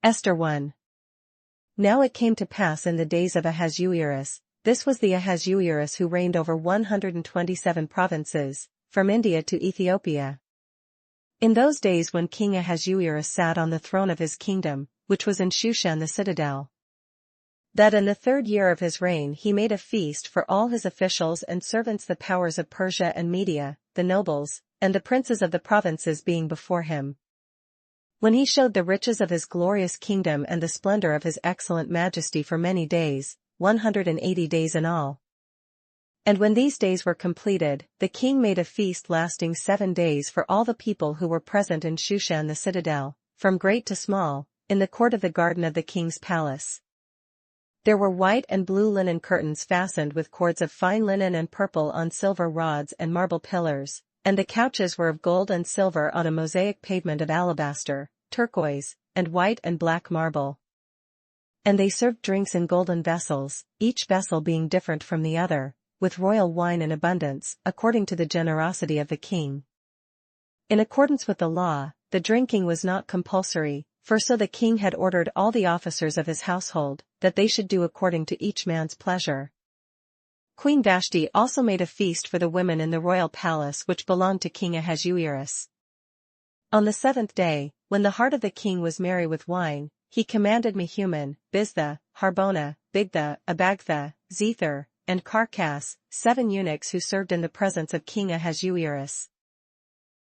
Esther 1. Now it came to pass in the days of Ahasuerus, this was the Ahasuerus who reigned over 127 provinces, from India to Ethiopia. In those days when King Ahasuerus sat on the throne of his kingdom, which was in Shushan the citadel, that in the 3rd year of his reign he made a feast for all his officials and servants, the powers of Persia and Media, the nobles, and the princes of the provinces being before him. When he showed the riches of his glorious kingdom and the splendor of his excellent majesty for many days, 180 days in all. And when these days were completed, the king made a feast lasting 7 days for all the people who were present in Shushan the citadel, from great to small, in the court of the garden of the king's palace. There were white and blue linen curtains fastened with cords of fine linen and purple on silver rods and marble pillars, and the couches were of gold and silver on a mosaic pavement of alabaster, turquoise, and white and black marble. And they served drinks in golden vessels, each vessel being different from the other, with royal wine in abundance, according to the generosity of the king. In accordance with the law, the drinking was not compulsory, for so the king had ordered all the officers of his household, that they should do according to each man's pleasure. Queen Vashti also made a feast for the women in the royal palace which belonged to King Ahasuerus. On the 7th day, when the heart of the king was merry with wine, he commanded Mehuman, Biztha, Harbona, Bigtha, Abagtha, Zethar, and Carcass, 7 eunuchs who served in the presence of King Ahasuerus,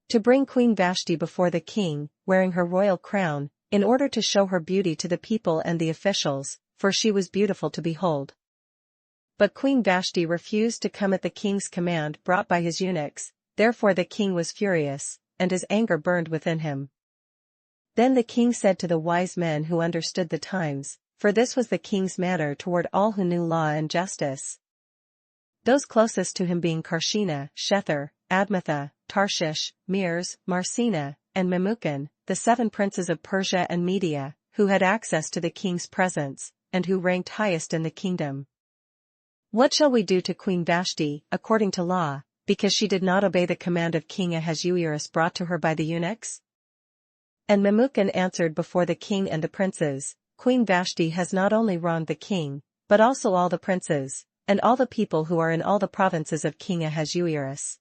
to bring Queen Vashti before the king, wearing her royal crown, in order to show her beauty to the people and the officials, for she was beautiful to behold. But Queen Vashti refused to come at the king's command brought by his eunuchs, therefore the king was furious, and his anger burned within him. Then the king said to the wise men who understood the times, for this was the king's manner toward all who knew law and justice, those closest to him being Karshena, Shethar, Admatha, Tarshish, Meres, Marsena, and Memucan, the 7 princes of Persia and Media, who had access to the king's presence, and who ranked highest in the kingdom. What shall we do to Queen Vashti, according to law, because she did not obey the command of King Ahasuerus brought to her by the eunuchs? And Memucan answered before the king and the princes, Queen Vashti has not only wronged the king, but also all the princes, and all the people who are in all the provinces of King Ahasuerus.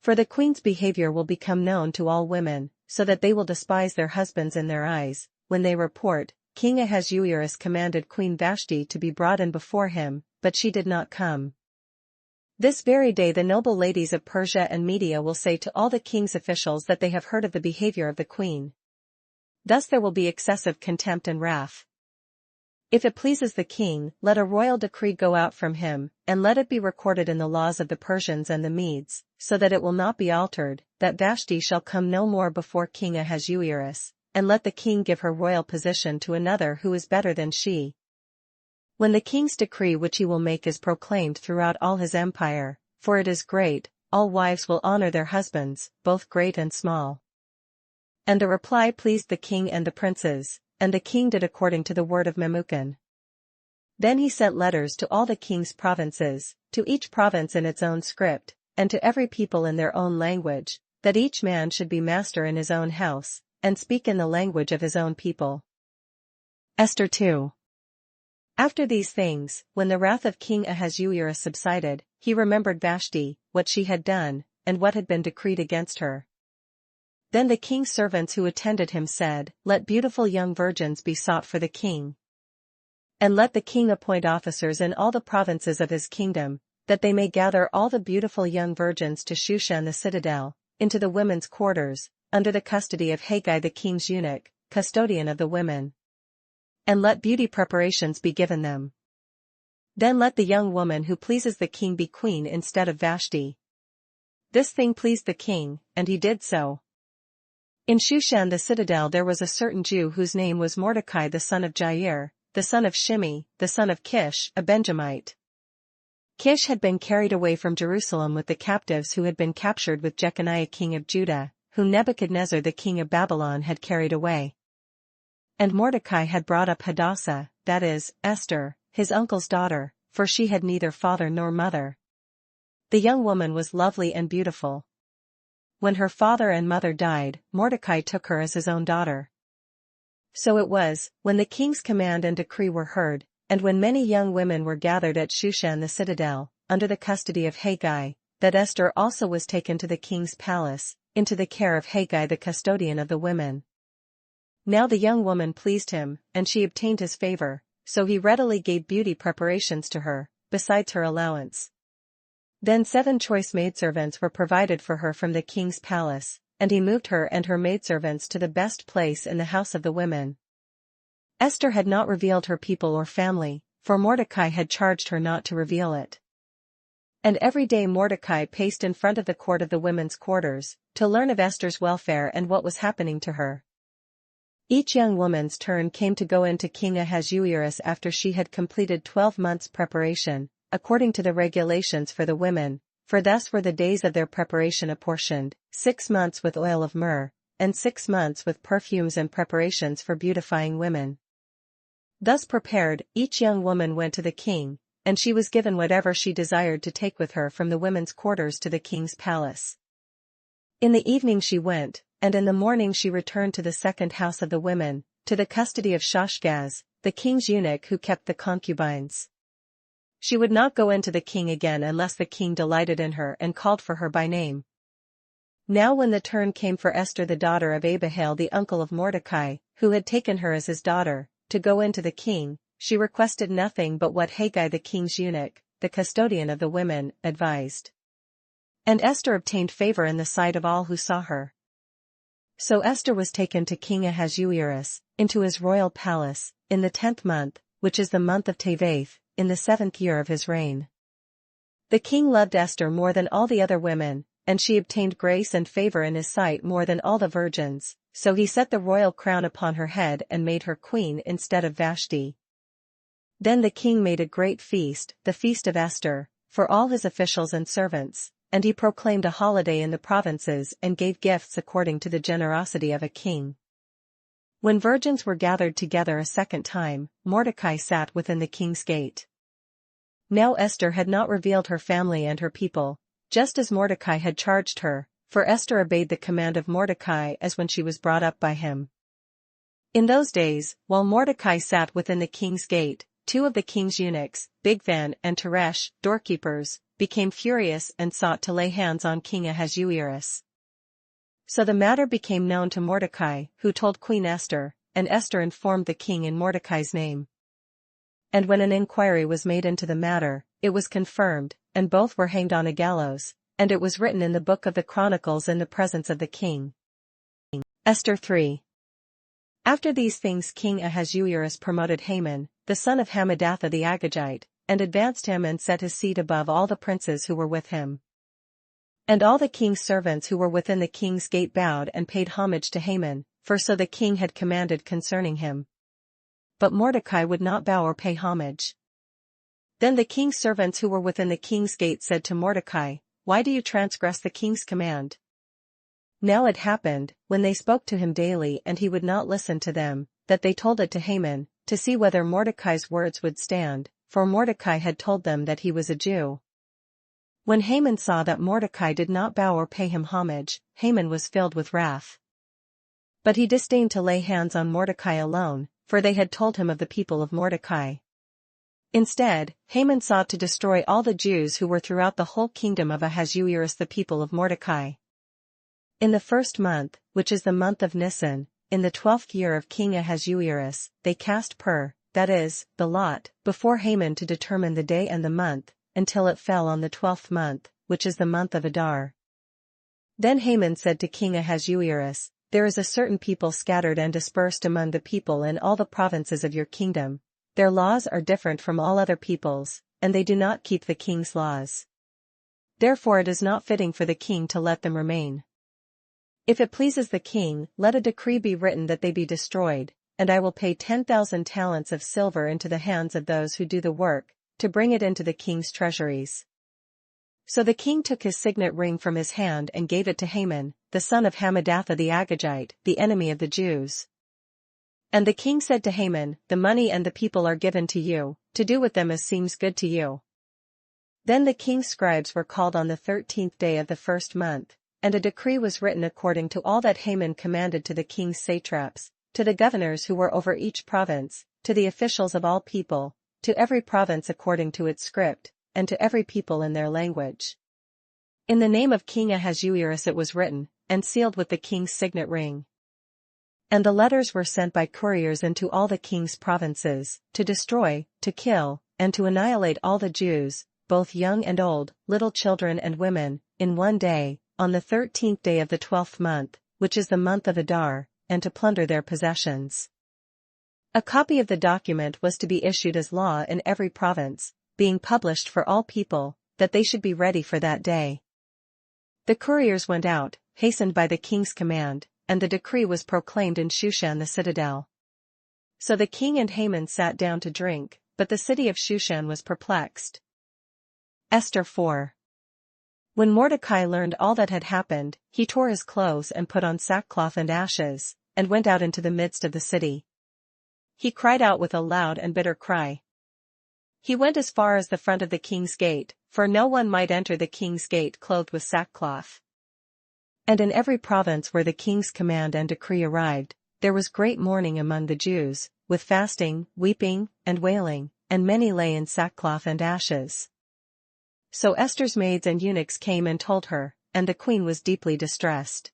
For the queen's behavior will become known to all women, so that they will despise their husbands in their eyes, when they report, King Ahasuerus commanded Queen Vashti to be brought in before him, but she did not come. This very day the noble ladies of Persia and Media will say to all the king's officials that they have heard of the behavior of the queen. Thus there will be excessive contempt and wrath. If it pleases the king, let a royal decree go out from him, and let it be recorded in the laws of the Persians and the Medes, so that it will not be altered, that Vashti shall come no more before King Ahasuerus, and let the king give her royal position to another who is better than she. When the king's decree which he will make is proclaimed throughout all his empire, for it is great, all wives will honor their husbands, both great and small. And the reply pleased the king and the princes, and the king did according to the word of Memucan. Then he sent letters to all the king's provinces, to each province in its own script, and to every people in their own language, that each man should be master in his own house, and speak in the language of his own people. Esther 2. After these things, when the wrath of King Ahasuerus subsided, he remembered Vashti, what she had done, and what had been decreed against her. Then the king's servants who attended him said, Let beautiful young virgins be sought for the king. And let the king appoint officers in all the provinces of his kingdom, that they may gather all the beautiful young virgins to Shushan the citadel, into the women's quarters, under the custody of Haggai the king's eunuch, custodian of the women. And let beauty preparations be given them. Then let the young woman who pleases the king be queen instead of Vashti. This thing pleased the king, and he did so. In Shushan the citadel there was a certain Jew whose name was Mordecai the son of Jair, the son of Shimei, the son of Kish, a Benjamite. Kish had been carried away from Jerusalem with the captives who had been captured with Jeconiah king of Judah, whom Nebuchadnezzar the king of Babylon had carried away. And Mordecai had brought up Hadassah, that is, Esther, his uncle's daughter, for she had neither father nor mother. The young woman was lovely and beautiful. When her father and mother died, Mordecai took her as his own daughter. So it was, when the king's command and decree were heard, and when many young women were gathered at Shushan the citadel, under the custody of Haggai, that Esther also was taken to the king's palace, into the care of Haggai the custodian of the women. Now the young woman pleased him, and she obtained his favor, so he readily gave beauty preparations to her, besides her allowance. Then 7 choice maidservants were provided for her from the king's palace, and he moved her and her maidservants to the best place in the house of the women. Esther had not revealed her people or family, for Mordecai had charged her not to reveal it. And every day Mordecai paced in front of the court of the women's quarters, to learn of Esther's welfare and what was happening to her. Each young woman's turn came to go in to King Ahasuerus after she had completed 12 months' preparation, according to the regulations for the women, for thus were the days of their preparation apportioned, 6 months with oil of myrrh, and 6 months with perfumes and preparations for beautifying women. Thus prepared, each young woman went to the king, and she was given whatever she desired to take with her from the women's quarters to the king's palace. In the evening she went, and in the morning she returned to the second house of the women, to the custody of Shashgaz, the king's eunuch who kept the concubines. She would not go in to the king again unless the king delighted in her and called for her by name. Now when the turn came for Esther the daughter of Abihail the uncle of Mordecai, who had taken her as his daughter, to go in to the king, she requested nothing but what Haggai the king's eunuch, the custodian of the women, advised. And Esther obtained favor in the sight of all who saw her. So Esther was taken to King Ahasuerus, into his royal palace, in the 10th month, which is the month of Teveth, in the 7th year of his reign. The king loved Esther more than all the other women, and she obtained grace and favor in his sight more than all the virgins, so he set the royal crown upon her head and made her queen instead of Vashti. Then the king made a great feast, the feast of Esther, for all his officials and servants, and he proclaimed a holiday in the provinces and gave gifts according to the generosity of a king. When virgins were gathered together a second time, Mordecai sat within the king's gate. Now Esther had not revealed her family and her people, just as Mordecai had charged her, for Esther obeyed the command of Mordecai as when she was brought up by him. In those days, while Mordecai sat within the king's gate, 2 of the king's eunuchs, Bigthan and Teresh, doorkeepers, became furious and sought to lay hands on King Ahasuerus. So the matter became known to Mordecai, who told Queen Esther, and Esther informed the king in Mordecai's name. And when an inquiry was made into the matter, it was confirmed, and both were hanged on a gallows, and it was written in the book of the Chronicles in the presence of the king. Esther 3. After these things King Ahasuerus promoted Haman, the son of Hammedatha the Agagite, and advanced him and set his seat above all the princes who were with him. And all the king's servants who were within the king's gate bowed and paid homage to Haman, for so the king had commanded concerning him. But Mordecai would not bow or pay homage. Then the king's servants who were within the king's gate said to Mordecai, "Why do you transgress the king's command?" Now it happened, when they spoke to him daily and he would not listen to them, that they told it to Haman, to see whether Mordecai's words would stand, for Mordecai had told them that he was a Jew. When Haman saw that Mordecai did not bow or pay him homage, Haman was filled with wrath. But he disdained to lay hands on Mordecai alone, for they had told him of the people of Mordecai. Instead, Haman sought to destroy all the Jews who were throughout the whole kingdom of Ahasuerus the people of Mordecai. In the 1st month, which is the month of Nisan, in the 12th year of King Ahasuerus, they cast that is, the lot, before Haman to determine the day and the month, until it fell on the 12th month, which is the month of Adar. Then Haman said to King Ahasuerus, "There is a certain people scattered and dispersed among the people in all the provinces of your kingdom. Their laws are different from all other peoples, and they do not keep the king's laws. Therefore it is not fitting for the king to let them remain. If it pleases the king, let a decree be written that they be destroyed, and I will pay 10,000 talents of silver into the hands of those who do the work, to bring it into the king's treasuries." So the king took his signet ring from his hand and gave it to Haman, the son of Hammedatha the Agagite, the enemy of the Jews. And the king said to Haman, "The money and the people are given to you, to do with them as seems good to you." Then the king's scribes were called on the 13th day of the 1st month, and a decree was written according to all that Haman commanded to the king's satraps, to the governors who were over each province, to the officials of all people, to every province according to its script, and to every people in their language. In the name of King Ahasuerus it was written, and sealed with the king's signet ring. And the letters were sent by couriers into all the king's provinces, to destroy, to kill, and to annihilate all the Jews, both young and old, little children and women, in one day, on the 13th day of the 12th month, which is the month of Adar, and to plunder their possessions. A copy of the document was to be issued as law in every province, being published for all people, that they should be ready for that day. The couriers went out, hastened by the king's command, and the decree was proclaimed in Shushan the citadel. So the king and Haman sat down to drink, but the city of Shushan was perplexed. Esther 4. When Mordecai learned all that had happened, he tore his clothes and put on sackcloth and ashes, and went out into the midst of the city. He cried out with a loud and bitter cry. He went as far as the front of the king's gate, for no one might enter the king's gate clothed with sackcloth. And in every province where the king's command and decree arrived, there was great mourning among the Jews, with fasting, weeping, and wailing, and many lay in sackcloth and ashes. So Esther's maids and eunuchs came and told her, and the queen was deeply distressed.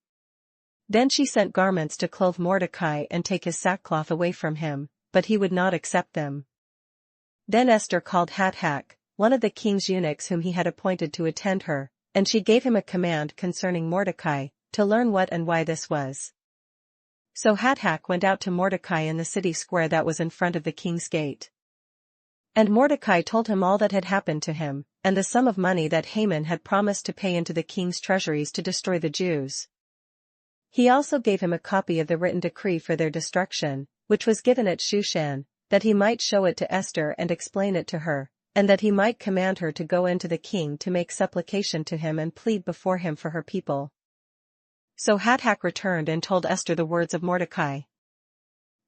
Then she sent garments to clothe Mordecai and take his sackcloth away from him, but he would not accept them. Then Esther called Hathach, one of the king's eunuchs whom he had appointed to attend her, and she gave him a command concerning Mordecai, to learn what and why this was. So Hathach went out to Mordecai in the city square that was in front of the king's gate. And Mordecai told him all that had happened to him, and the sum of money that Haman had promised to pay into the king's treasuries to destroy the Jews. He also gave him a copy of the written decree for their destruction, which was given at Shushan, that he might show it to Esther and explain it to her, and that he might command her to go in to the king to make supplication to him and plead before him for her people. So Hathach returned and told Esther the words of Mordecai.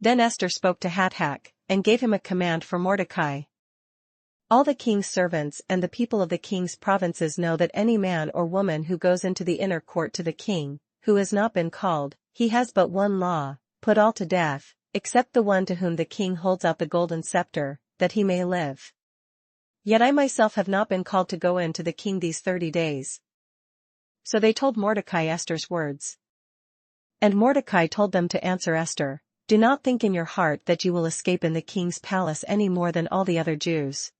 Then Esther spoke to Hathach, and gave him a command for Mordecai. All the king's servants and the people of the king's provinces know that any man or woman who goes into the inner court to the king, who has not been called, he has but one law, put all to death, except the one to whom the king holds out the golden scepter, that he may live. Yet I myself have not been called to go in to the king these 30 days. So they told Mordecai Esther's words. And Mordecai told them to answer Esther, do not think in your heart that you will escape in the king's palace any more than all the other Jews.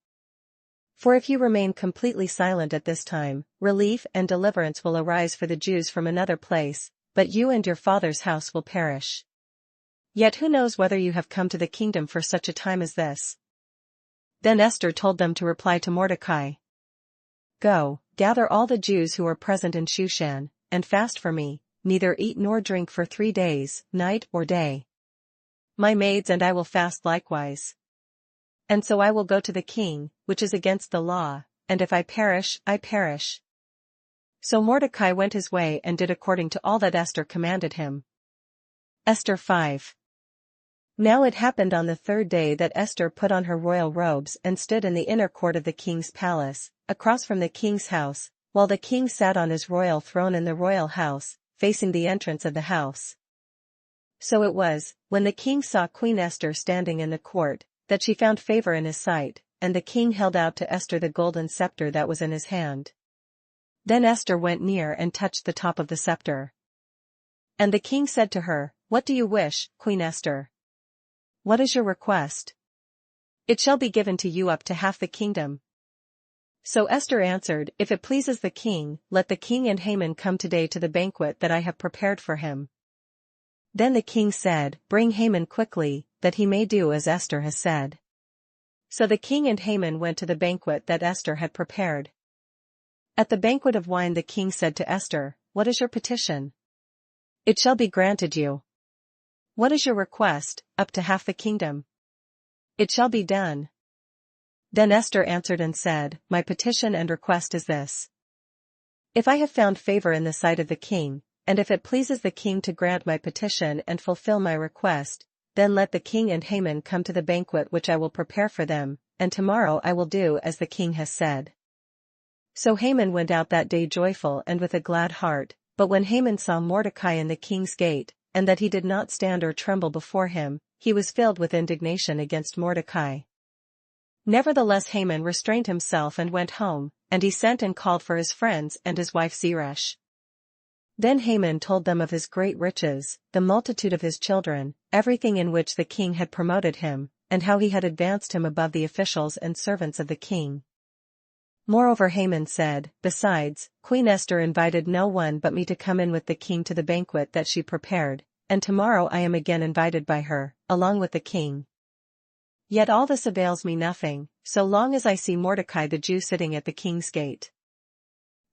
For if you remain completely silent at this time, relief and deliverance will arise for the Jews from another place, but you and your father's house will perish. Yet who knows whether you have come to the kingdom for such a time as this? Then Esther told them to reply to Mordecai. Go, gather all the Jews who are present in Shushan, and fast for me, neither eat nor drink for 3 days, night or day. My maids and I will fast likewise. And so I will go to the king, which is against the law, and if I perish, I perish. So Mordecai went his way and did according to all that Esther commanded him. Esther 5. Now it happened on the 3rd day that Esther put on her royal robes and stood in the inner court of the king's palace, across from the king's house, while the king sat on his royal throne in the royal house, facing the entrance of the house. So it was, when the king saw Queen Esther standing in the court, that she found favor in his sight, and the king held out to Esther the golden scepter that was in his hand. Then Esther went near and touched the top of the scepter. And the king said to her, What do you wish, Queen Esther? What is your request? It shall be given to you up to half the kingdom. So Esther answered, If it pleases the king, let the king and Haman come today to the banquet that I have prepared for him. Then the king said, Bring Haman quickly, that he may do as Esther has said. So the king and Haman went to the banquet that Esther had prepared. At the banquet of wine the king said to Esther, What is your petition? It shall be granted you. What is your request, up to half the kingdom? It shall be done. Then Esther answered and said, My petition and request is this. If I have found favor in the sight of the king, and if it pleases the king to grant my petition and fulfill my request, then let the king and Haman come to the banquet which I will prepare for them, and tomorrow I will do as the king has said. So Haman went out that day joyful and with a glad heart, but when Haman saw Mordecai in the king's gate, and that he did not stand or tremble before him, he was filled with indignation against Mordecai. Nevertheless Haman restrained himself and went home, and he sent and called for his friends and his wife Zeresh. Then Haman told them of his great riches, the multitude of his children, everything in which the king had promoted him, and how he had advanced him above the officials and servants of the king. Moreover Haman said, "Besides, Queen Esther invited no one but me to come in with the king to the banquet that she prepared, and tomorrow I am again invited by her, along with the king. Yet all this avails me nothing, so long as I see Mordecai the Jew sitting at the king's gate."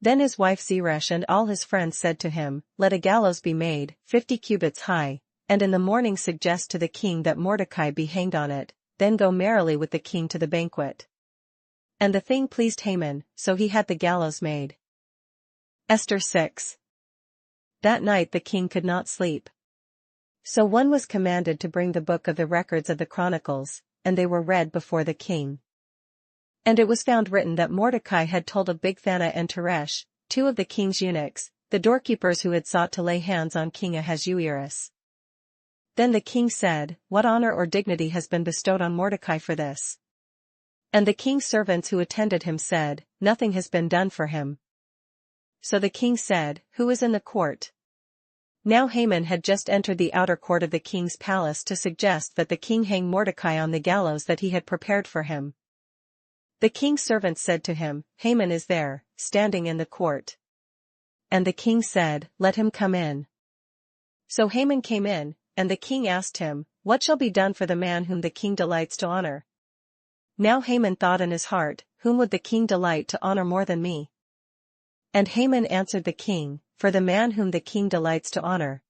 Then his wife Zeresh and all his friends said to him, "Let a gallows be made, 50 cubits high, and in the morning suggest to the king that Mordecai be hanged on it, then go merrily with the king to the banquet." And the thing pleased Haman, so he had the gallows made. Esther 6. That night the king could not sleep. So one was commanded to bring the book of the records of the Chronicles, and they were read before the king. And it was found written that Mordecai had told of Bigthana and Teresh, two of the king's eunuchs, the doorkeepers who had sought to lay hands on King Ahasuerus. Then the king said, "What honor or dignity has been bestowed on Mordecai for this?" And the king's servants who attended him said, "Nothing has been done for him." So the king said, "Who is in the court?" Now Haman had just entered the outer court of the king's palace to suggest that the king hang Mordecai on the gallows that he had prepared for him. The king's servants said to him, "Haman is there, standing in the court." And the king said, "Let him come in." So Haman came in, and the king asked him, "What shall be done for the man whom the king delights to honor?" Now Haman thought in his heart, "Whom would the king delight to honor more than me?" And Haman answered the king, "For the man whom the king delights to honor.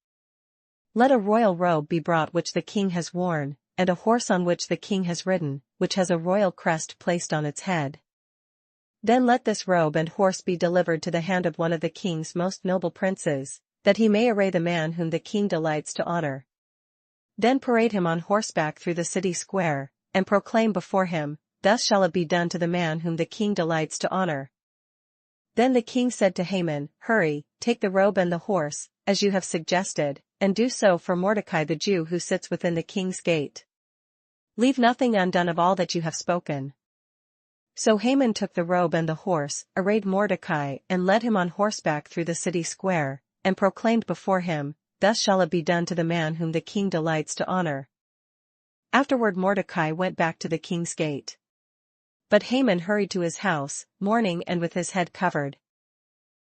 Let a royal robe be brought which the king has worn, and a horse on which the king has ridden, which has a royal crest placed on its head. Then let this robe and horse be delivered to the hand of one of the king's most noble princes, that he may array the man whom the king delights to honor. Then parade him on horseback through the city square, and proclaim before him, 'Thus shall it be done to the man whom the king delights to honor.'" Then the king said to Haman, "Hurry, take the robe and the horse, as you have suggested, and do so for Mordecai the Jew who sits within the king's gate. Leave nothing undone of all that you have spoken." So Haman took the robe and the horse, arrayed Mordecai, and led him on horseback through the city square, and proclaimed before him, "Thus shall it be done to the man whom the king delights to honor." Afterward Mordecai went back to the king's gate. But Haman hurried to his house, mourning and with his head covered.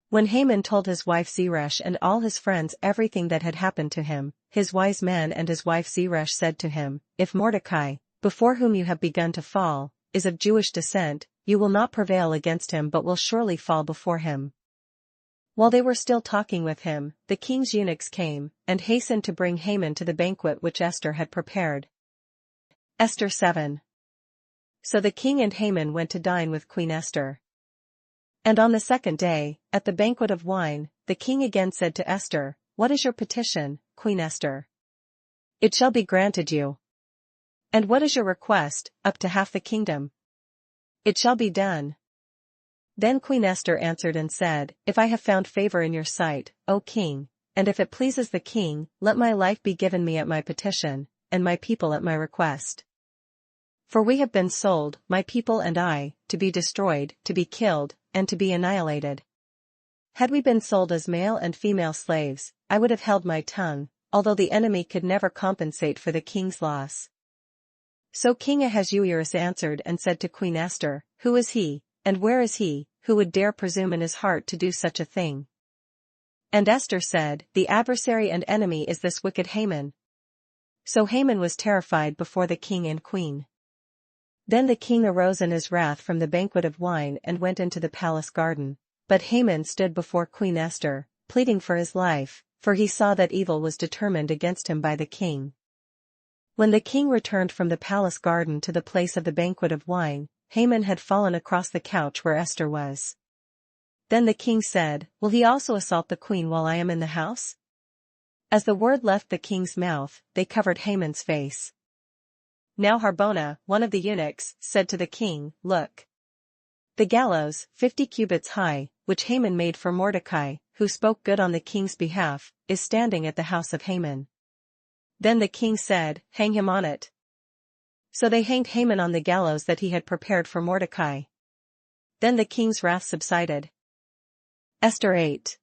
When Haman told his wife Zeresh and all his friends everything that had happened to him, his wise men and his wife Zeresh said to him, "If Mordecai, before whom you have begun to fall, is of Jewish descent, you will not prevail against him but will surely fall before him." While they were still talking with him, the king's eunuchs came, and hastened to bring Haman to the banquet which Esther had prepared. Esther 7. So the king and Haman went to dine with Queen Esther. And on the second day, at the banquet of wine, the king again said to Esther, "What is your petition, Queen Esther?" "It shall be granted you." "And what is your request, up to half the kingdom?" "It shall be done." Then Queen Esther answered and said, "If I have found favor in your sight, O king, and if it pleases the king, let my life be given me at my petition, and my people at my request. For we have been sold, my people and I, to be destroyed, to be killed, and to be annihilated. Had we been sold as male and female slaves, I would have held my tongue, although the enemy could never compensate for the king's loss." So King Ahasuerus answered and said to Queen Esther, "Who is he, and where is he, who would dare presume in his heart to do such a thing?" And Esther said, "The adversary and enemy is this wicked Haman." So Haman was terrified before the king and queen. Then the king arose in his wrath from the banquet of wine and went into the palace garden. But Haman stood before Queen Esther, pleading for his life, for he saw that evil was determined against him by the king. When the king returned from the palace garden to the place of the banquet of wine, Haman had fallen across the couch where Esther was. Then the king said, "Will he also assault the queen while I am in the house?" As the word left the king's mouth, they covered Haman's face. Now Harbona, one of the eunuchs, said to the king, "Look. The gallows, 50 cubits high, which Haman made for Mordecai, who spoke good on the king's behalf, is standing at the house of Haman." Then the king said, "Hang him on it." So they hanged Haman on the gallows that he had prepared for Mordecai. Then the king's wrath subsided. Esther 8.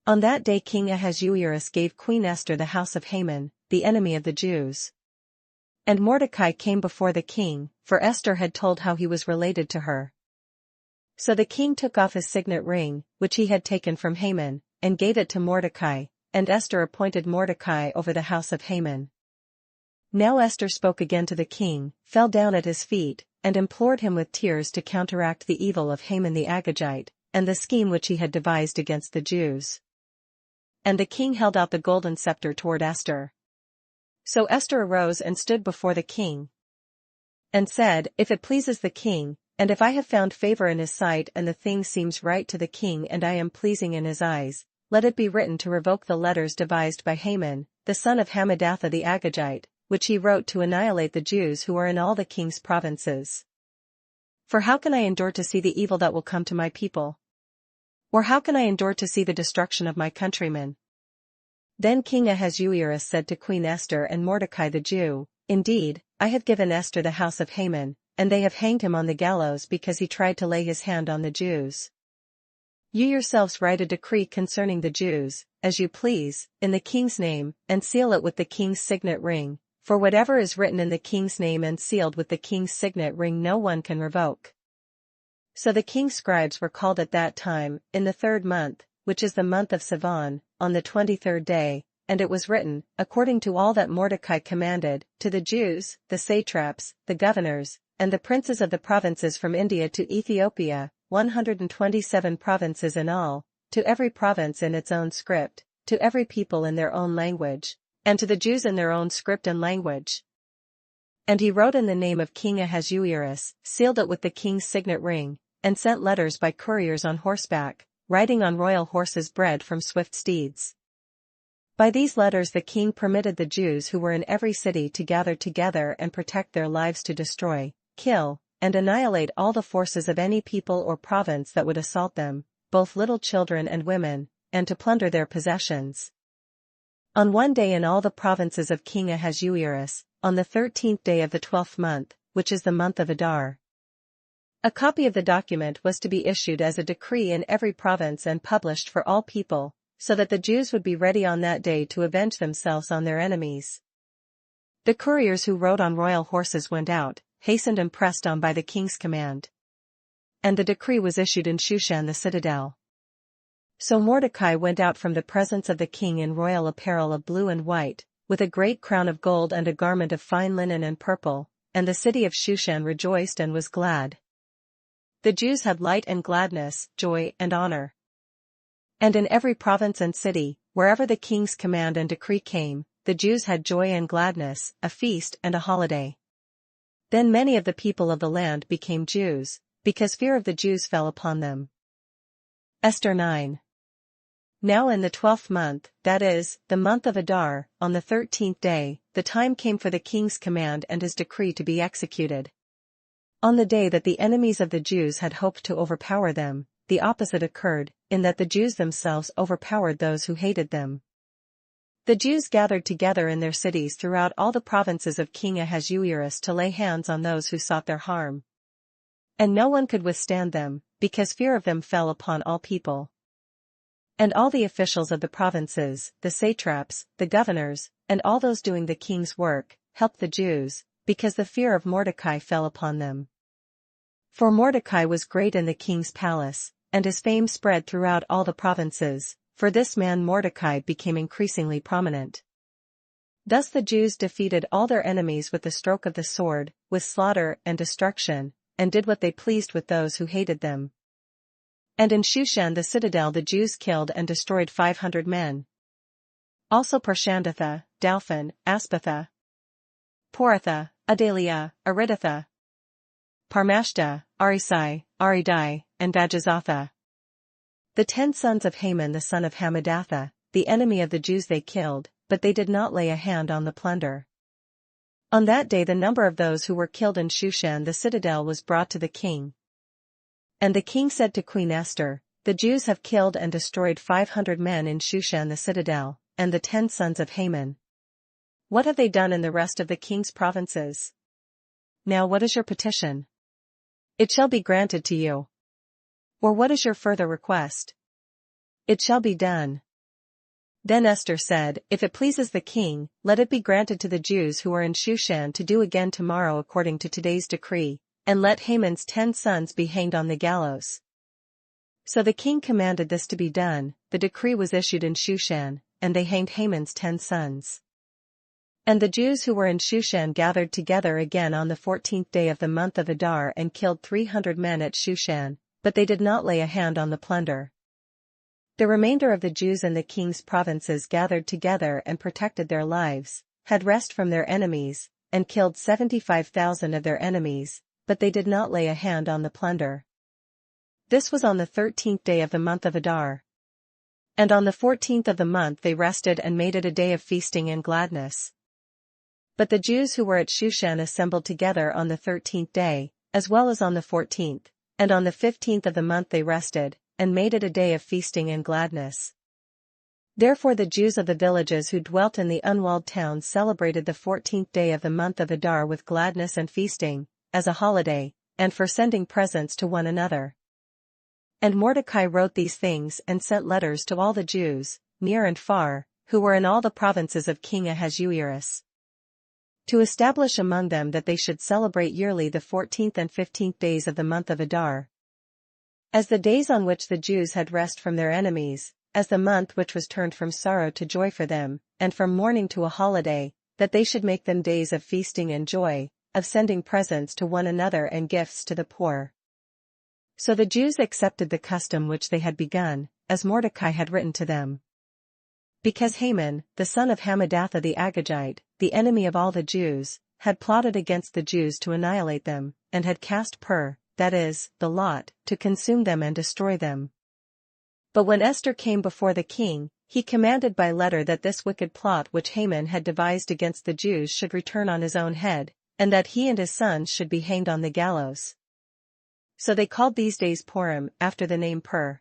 On that day King Ahasuerus gave Queen Esther the house of Haman, the enemy of the Jews. And Mordecai came before the king, for Esther had told how he was related to her. So the king took off his signet ring, which he had taken from Haman, and gave it to Mordecai, and Esther appointed Mordecai over the house of Haman. Now Esther spoke again to the king, fell down at his feet, and implored him with tears to counteract the evil of Haman the Agagite, and the scheme which he had devised against the Jews. And the king held out the golden scepter toward Esther. So Esther arose and stood before the king, and said, "If it pleases the king, and if I have found favor in his sight and the thing seems right to the king and I am pleasing in his eyes, let it be written to revoke the letters devised by Haman, the son of Hammedatha the Agagite, which he wrote to annihilate the Jews who are in all the king's provinces. For how can I endure to see the evil that will come to my people? Or how can I endure to see the destruction of my countrymen?" Then King Ahasuerus said to Queen Esther and Mordecai the Jew, "Indeed, I have given Esther the house of Haman, and they have hanged him on the gallows because he tried to lay his hand on the Jews. You yourselves write a decree concerning the Jews, as you please, in the king's name, and seal it with the king's signet ring, for whatever is written in the king's name and sealed with the king's signet ring no one can revoke." So the king's scribes were called at that time, in the 3rd month, which is the month of Sivan, on the 23rd day, and it was written, according to all that Mordecai commanded, to the Jews, the satraps, the governors, and the princes of the provinces from India to Ethiopia, 127 provinces in all, to every province in its own script, to every people in their own language, and to the Jews in their own script and language. And he wrote in the name of King Ahasuerus, sealed it with the king's signet ring, and sent letters by couriers on horseback, riding on royal horses bred from swift steeds. By these letters the king permitted the Jews who were in every city to gather together and protect their lives to destroy, kill, and annihilate all the forces of any people or province that would assault them, both little children and women, and to plunder their possessions. On one day in all the provinces of King Ahasuerus, on the 13th day of the 12th month, which is the month of Adar. A copy of the document was to be issued as a decree in every province and published for all people, so that the Jews would be ready on that day to avenge themselves on their enemies. The couriers who rode on royal horses went out, hastened and pressed on by the king's command. And the decree was issued in Shushan the citadel. So Mordecai went out from the presence of the king in royal apparel of blue and white, with a great crown of gold and a garment of fine linen and purple, and the city of Shushan rejoiced and was glad. The Jews had light and gladness, joy and honor. And in every province and city, wherever the king's command and decree came, the Jews had joy and gladness, a feast and a holiday. Then many of the people of the land became Jews, because fear of the Jews fell upon them. Esther 9. Now in the 12th month, that is, the month of Adar, on the 13th day, the time came for the king's command and his decree to be executed. On the day that the enemies of the Jews had hoped to overpower them, the opposite occurred, in that the Jews themselves overpowered those who hated them. The Jews gathered together in their cities throughout all the provinces of King Ahasuerus to lay hands on those who sought their harm. And no one could withstand them, because fear of them fell upon all people. And all the officials of the provinces, the satraps, the governors, and all those doing the king's work, helped the Jews, because the fear of Mordecai fell upon them. For Mordecai was great in the king's palace, and his fame spread throughout all the provinces, for this man Mordecai became increasingly prominent. Thus the Jews defeated all their enemies with the stroke of the sword, with slaughter and destruction, and did what they pleased with those who hated them. And in Shushan the citadel the Jews killed and destroyed 500 men. Also Parshandatha, Dalphon, Aspatha, Poratha, Adalia, Aridatha, Parmashta, Arisai, Aridai, and Vajazatha. The 10 sons of Haman the son of Hammedatha, the enemy of the Jews they killed, but they did not lay a hand on the plunder. On that day the number of those who were killed in Shushan the citadel was brought to the king. And the king said to Queen Esther, "The Jews have killed and destroyed 500 men in Shushan the citadel, and the 10 sons of Haman." What have they done in the rest of the king's provinces? Now what is your petition? It shall be granted to you. Or what is your further request? It shall be done. Then Esther said, If it pleases the king, let it be granted to the Jews who are in Shushan to do again tomorrow according to today's decree, and let Haman's 10 sons be hanged on the gallows. So the king commanded this to be done. The decree was issued in Shushan, and they hanged Haman's 10 sons. And the Jews who were in Shushan gathered together again on the 14th day of the month of Adar and killed 300 men at Shushan, but they did not lay a hand on the plunder. The remainder of the Jews in the king's provinces gathered together and protected their lives, had rest from their enemies, and killed 75,000 of their enemies, but they did not lay a hand on the plunder. This was on the 13th day of the month of Adar. And on the 14th of the month they rested and made it a day of feasting and gladness. But the Jews who were at Shushan assembled together on the 13th day, as well as on the 14th, and on the 15th of the month they rested, and made it a day of feasting and gladness. Therefore the Jews of the villages who dwelt in the unwalled towns celebrated the 14th day of the month of Adar with gladness and feasting, as a holiday, and for sending presents to one another. And Mordecai wrote these things and sent letters to all the Jews, near and far, who were in all the provinces of King Ahasuerus, to establish among them that they should celebrate yearly the 14th and 15th days of the month of Adar, as the days on which the Jews had rest from their enemies, as the month which was turned from sorrow to joy for them, and from mourning to a holiday, that they should make them days of feasting and joy, of sending presents to one another and gifts to the poor. So the Jews accepted the custom which they had begun, as Mordecai had written to them. Because Haman, the son of Hammedatha the Agagite, the enemy of all the Jews, had plotted against the Jews to annihilate them, and had cast that is, the lot, to consume them and destroy them. But when Esther came before the king, he commanded by letter that this wicked plot which Haman had devised against the Jews should return on his own head, and that he and his sons should be hanged on the gallows. So they called these days Purim, after the name Pur.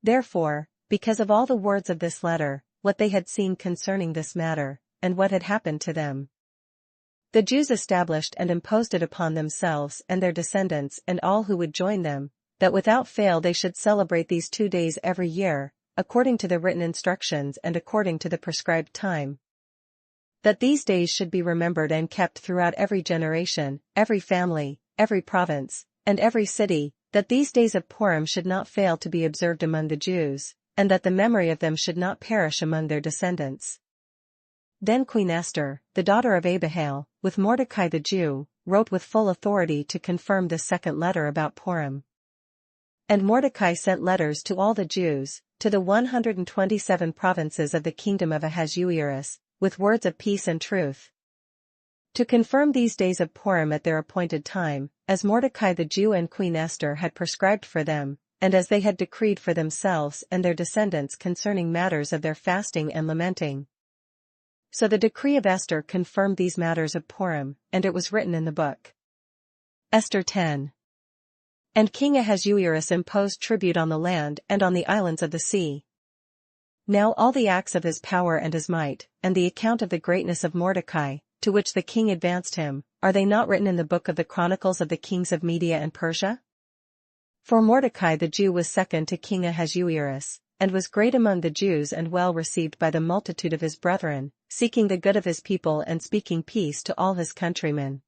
Therefore, because of all the words of this letter, what they had seen concerning this matter, and what had happened to them, the Jews established and imposed it upon themselves and their descendants and all who would join them, that without fail they should celebrate these 2 days every year, according to the written instructions and according to the prescribed time. That these days should be remembered and kept throughout every generation, every family, every province, and every city, that these days of Purim should not fail to be observed among the Jews, and that the memory of them should not perish among their descendants. Then Queen Esther, the daughter of Abihail, with Mordecai the Jew, wrote with full authority to confirm this second letter about Purim. And Mordecai sent letters to all the Jews, to the 127 provinces of the kingdom of Ahasuerus, with words of peace and truth, to confirm these days of Purim at their appointed time, as Mordecai the Jew and Queen Esther had prescribed for them, and as they had decreed for themselves and their descendants concerning matters of their fasting and lamenting. So the decree of Esther confirmed these matters of Purim, and it was written in the book. Esther 10. And King Ahasuerus imposed tribute on the land and on the islands of the sea. Now all the acts of his power and his might, and the account of the greatness of Mordecai, to which the king advanced him, are they not written in the book of the Chronicles of the kings of Media and Persia? For Mordecai the Jew was second to King Ahasuerus, and was great among the Jews and well received by the multitude of his brethren, seeking the good of his people and speaking peace to all his countrymen.